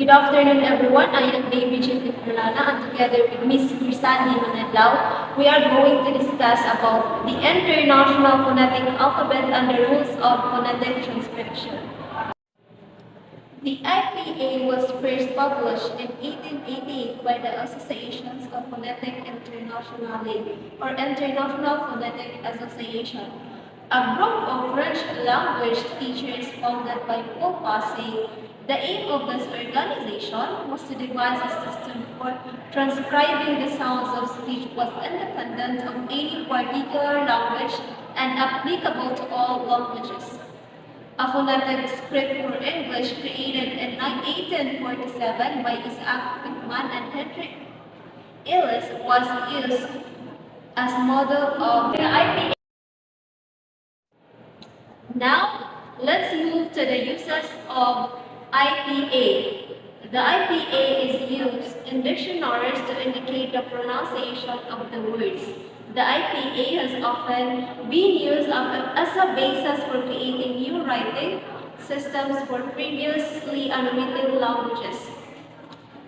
Good afternoon, everyone. I am Baby Jin Perlana, and together with Miss Grisani Manadlaw, we are going to discuss about the International Phonetic Alphabet and the rules of phonetic transcription. The IPA was first published in 1888 by the Associations of Phonetic Internationale, or International Phonetic Association, a group of French language teachers founded by Paul Passy. The aim of this organization was to devise a system for transcribing the sounds of speech was independent of any particular language and applicable to all languages. A phonetic script for English created in 1847 by Isaac Pitman and Henry Ellis was used as model of the IPA. Now, let's move to the uses of IPA. The IPA is used in dictionaries to indicate the pronunciation of the words. The IPA has often been used as a basis for creating new writing systems for previously unwritten languages.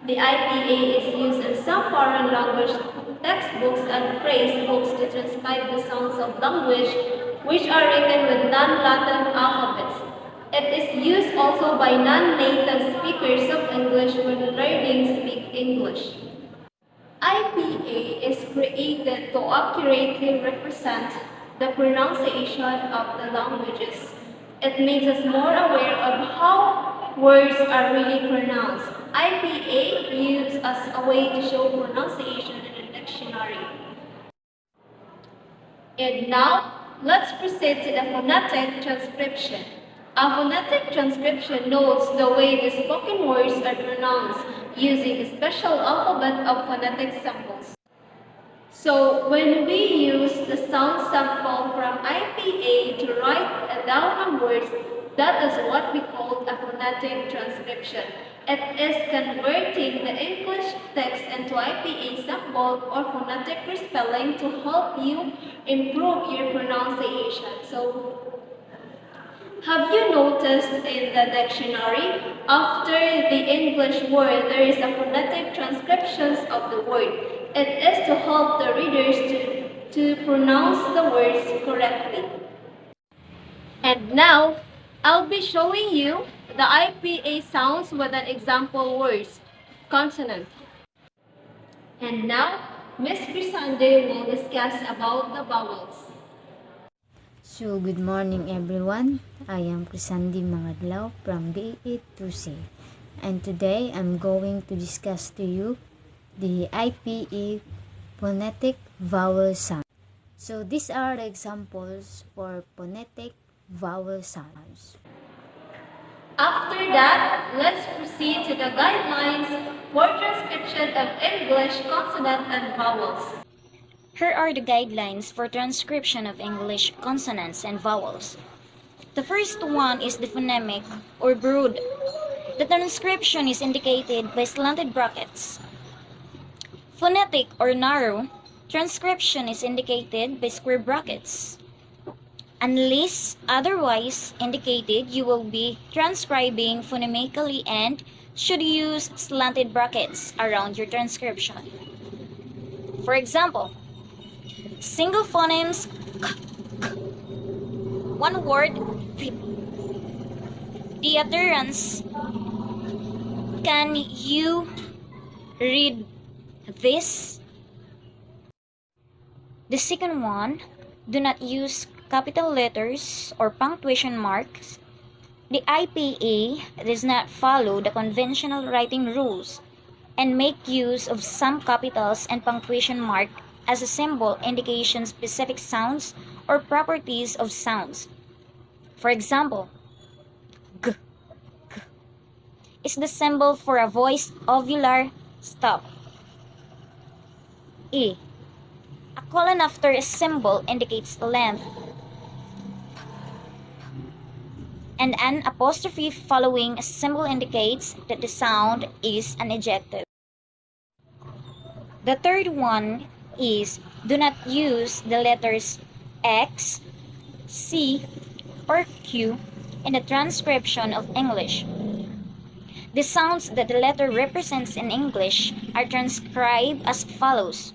The IPA is used in some foreign language textbooks and phrase books to transcribe the sounds of language which are written with non-Latin alphabets. It is used also by non-native speakers of English when learning speak English. IPA is created to accurately represent the pronunciation of the languages. It makes us more aware of how words are really pronounced. IPA used as a way to show pronunciation in a dictionary. And now, let's proceed to the phonetic transcription. A phonetic transcription notes the way the spoken words are pronounced using a special alphabet of phonetic symbols. So, when we use the sound sample from IPA to write down a word, that is what we call a phonetic transcription. It is converting the English text into IPA sample or phonetic respelling to help you improve your pronunciation. So, have you noticed in the dictionary, after the English word, there is a phonetic transcriptions of the word. It is to help the readers to pronounce the words correctly. And now, I'll be showing you the IPA sounds with an example words. Consonant. And now, Miss Grisande will discuss about the vowels. So, good morning everyone. I am Krisandi Mangadlaw from BA2C, and today I'm going to discuss to you the IPA phonetic vowel sound. So, these are the examples for phonetic vowel sounds. After that, let's proceed to the guidelines for transcription of English consonant and vowels. Here are the guidelines for transcription of English consonants and vowels. The first one is the phonemic or brood. The transcription is indicated by slanted brackets. Phonetic or narrow, transcription is indicated by square brackets. Unless otherwise indicated, you will be transcribing phonemically and should use slanted brackets around your transcription. For example, single phonemes, one word, the utterance, can you read this? The second one, do not use capital letters or punctuation marks. The IPA does not follow the conventional writing rules and make use of some capitals and punctuation mark as a symbol indicating specific sounds or properties of sounds. For example, g is the symbol for a voiced ovular stop. A colon after a symbol indicates length, and an apostrophe following a symbol indicates that the sound is an adjective. The third one is do not use the letters X, C, or Q in the transcription of English. The sounds that the letter represents in English are transcribed as follows.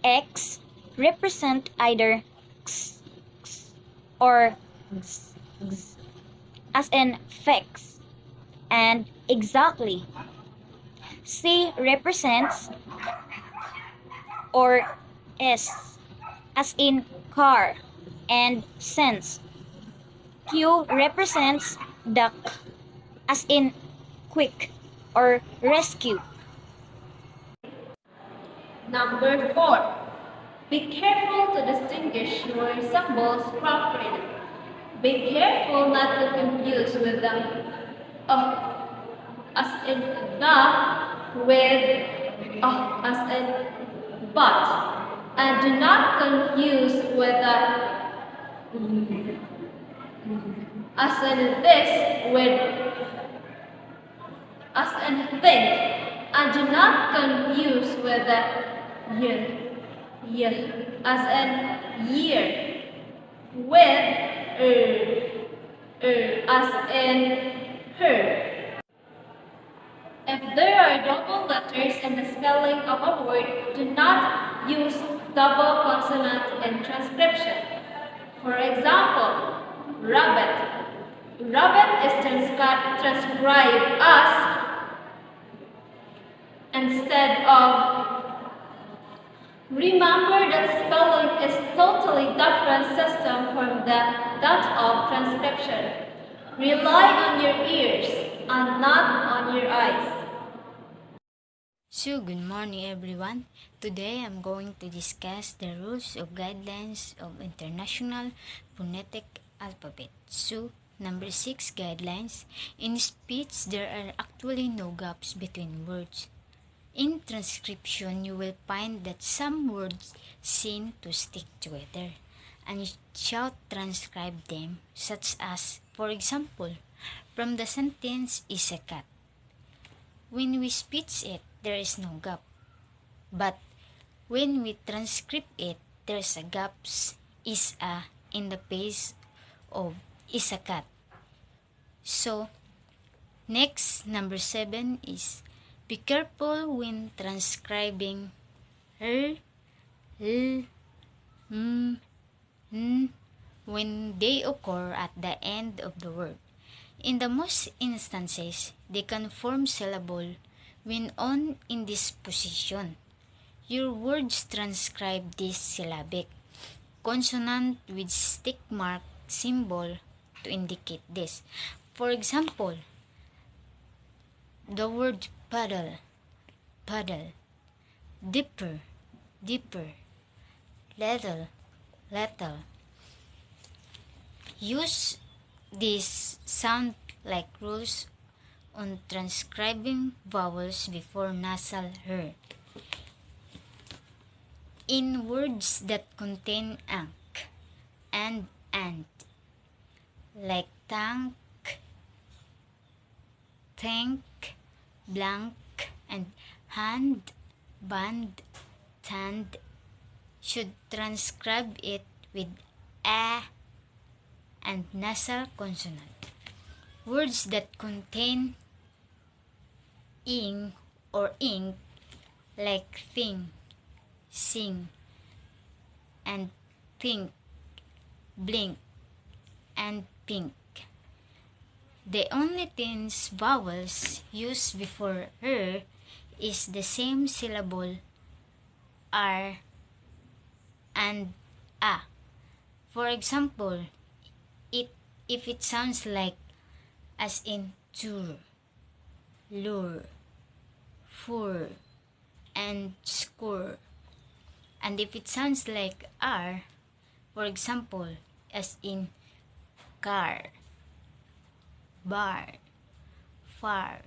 X represent either x, x or x, x, as in fix and exactly. C represents or S, as in car and sense. Q represents duck, as in quick or rescue. Number 4. Be careful to distinguish your symbols properly. Be careful not to confuse with the as in the with as in but, and do not confuse with the as in this with as in think, and do not confuse with the year, as in year, with as in her. If there are double letters in the spelling of a word, do not use double consonant in transcription. For example, rabbit. Rabbit is transcribed as instead of. Remember that spelling is totally different system from that of transcription. Rely on your ears and not on your eyes. So, good morning everyone. Today I'm going to discuss the rules of guidelines of International Phonetic Alphabet. So, number 6 guidelines. In speech, there are actually no gaps between words. In transcription, you will find that some words seem to stick together, and you shall transcribe them, such as, for example, from the sentence is a cat. When we speech it, there is no gap. But when we transcript it, there's a gaps is a in the place of is a cat. So, next, number 7 is be careful when transcribing r, l, n when they occur at the end of the word. In the most instances, they can form syllable when on in this position. Your words transcribe this syllabic consonant with stick mark symbol to indicate this. For example, the word paddle, paddle, dipper, dipper, little, little. Use these sound like rules on transcribing vowels before nasal r. In words that contain ank and ant, like tank, tank, blank, and hand, band, tand, should transcribe it with a and nasal consonant. Words that contain ing or ink, like thing, sing, and think, blink, and pink. The only tense vowels used before r is the same syllable r and a. For example, if it sounds like as in tour, lure, fur, and score. And if it sounds like r, for example, as in car, bar, far,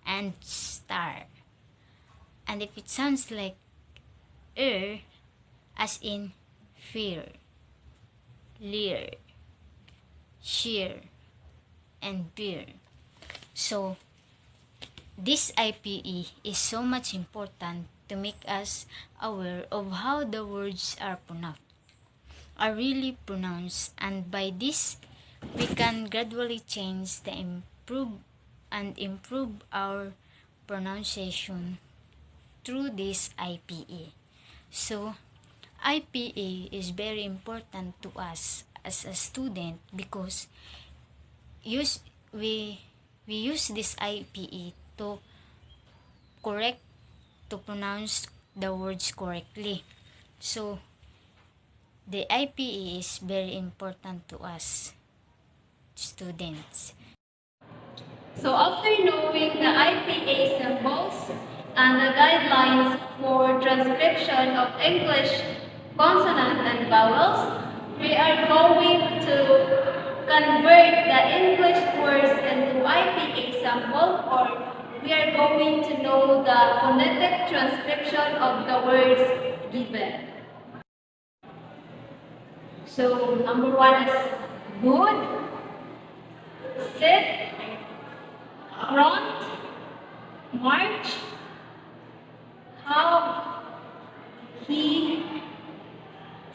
and star. And if it sounds like as in fear, leer, sheer, and beer. So, this IPE is so much important to make us aware of how the words are really pronounced, and by this we can gradually change the and improve our pronunciation through this IPA. So, IPA is very important to us as a student because use we use this IPA to correct to pronounce the words correctly. So, the IPA is very important to us students. So after knowing the IPA symbols and the guidelines for transcription of English consonant and vowels, we are going to convert the English words into IPA sample, or we are going to know the phonetic transcription of the words given. So number one is good, sit, front, march, have, he,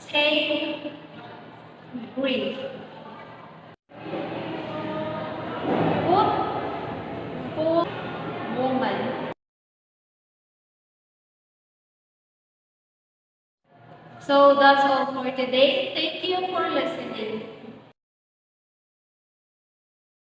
take, breathe. Foot, full, woman. So that's all for today. Thank you for listening.